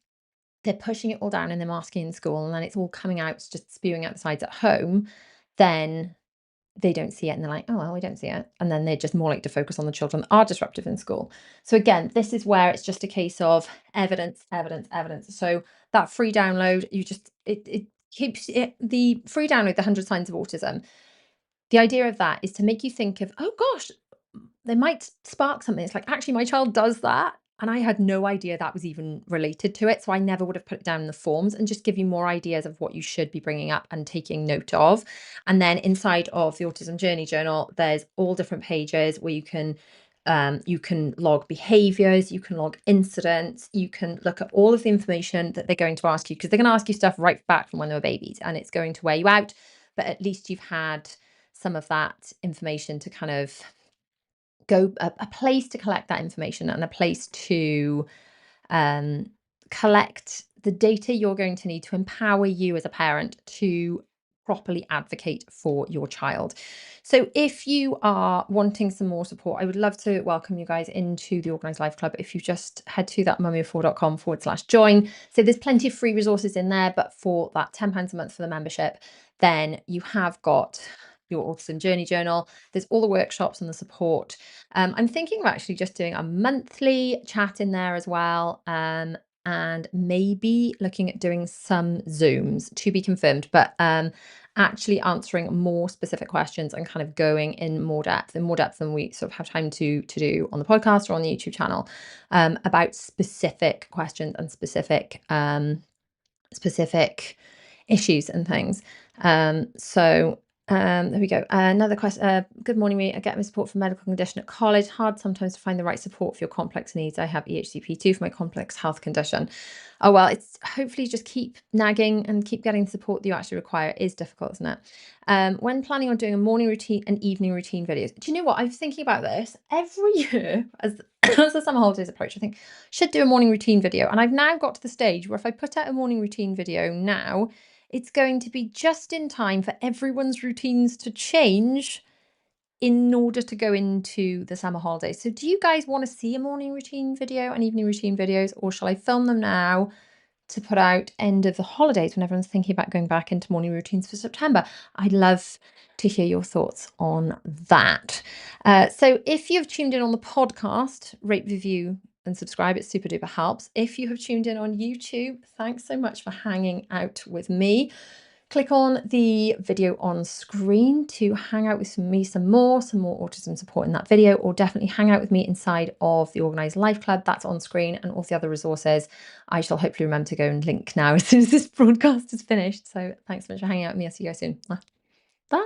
they're pushing it all down and they're masking in school and then it's all coming out, it's just spewing out the sides at home, then they don't see it and they're like, oh, well, we don't see it. And then they're just more likely to focus on the children that are disruptive in school. So again, this is where it's just a case of evidence, evidence, evidence. So that free download, it keeps it, the free download, the 100 Signs of Autism. The idea of that is to make you think of, oh gosh, they might spark something. It's like, actually, my child does that. And I had no idea that was even related to it. So I never would have put it down in the forms, and just give you more ideas of what you should be bringing up and taking note of. And then inside of the Autism Journey Journal, there's all different pages where you can log behaviors, you can log incidents, you can look at all of the information that they're going to ask you, because they're going to ask you stuff right back from when they were babies, and it's going to wear you out. But at least you've had some of that information to kind of go, a place to collect that information and a place to um, collect the data you're going to need to empower you as a parent to properly advocate for your child. So if you are wanting some more support, I would love to welcome you guys into the Organised Life Club. If you just head to thatmummyoffour.com/join. So there's plenty of free resources in there, but for that £10 a month for the membership, then you have got your Autism Journey Journal. There's all the workshops and the support. I'm thinking of actually just doing a monthly chat in there as well. And maybe looking at doing some Zooms, to be confirmed, but actually answering more specific questions and kind of going in more depth than we sort of have time to do on the podcast or on the YouTube channel, about specific questions and specific issues and things. There we go. Another question. Good morning, me. I get my support for medical condition at college. Hard sometimes to find the right support for your complex needs. I have EHCP2 for my complex health condition. Oh, well, it's hopefully just keep nagging and keep getting the support that you actually require. It is difficult, isn't it? When planning on doing a morning routine and evening routine videos, do you know what? I was thinking about this every year as as the summer holidays approach. I think should do a morning routine video. And I've now got to the stage where if I put out a morning routine video now, it's going to be just in time for everyone's routines to change in order to go into the summer holidays. So do you guys want to see a morning routine video and evening routine videos, or shall I film them now to put out end of the holidays when everyone's thinking about going back into morning routines for September? I'd love to hear your thoughts on that. So if you've tuned in on the podcast, rate, review, and subscribe. It super duper helps. If you have tuned in on YouTube, thanks so much for hanging out with me. Click on the video on screen to hang out with me some more autism support in that video, or definitely hang out with me inside of the Organised Life Club. That's on screen, and all the other resources I shall hopefully remember to go and link now as soon as this broadcast is finished. So thanks so much for hanging out with me. I'll see you guys soon. Bye.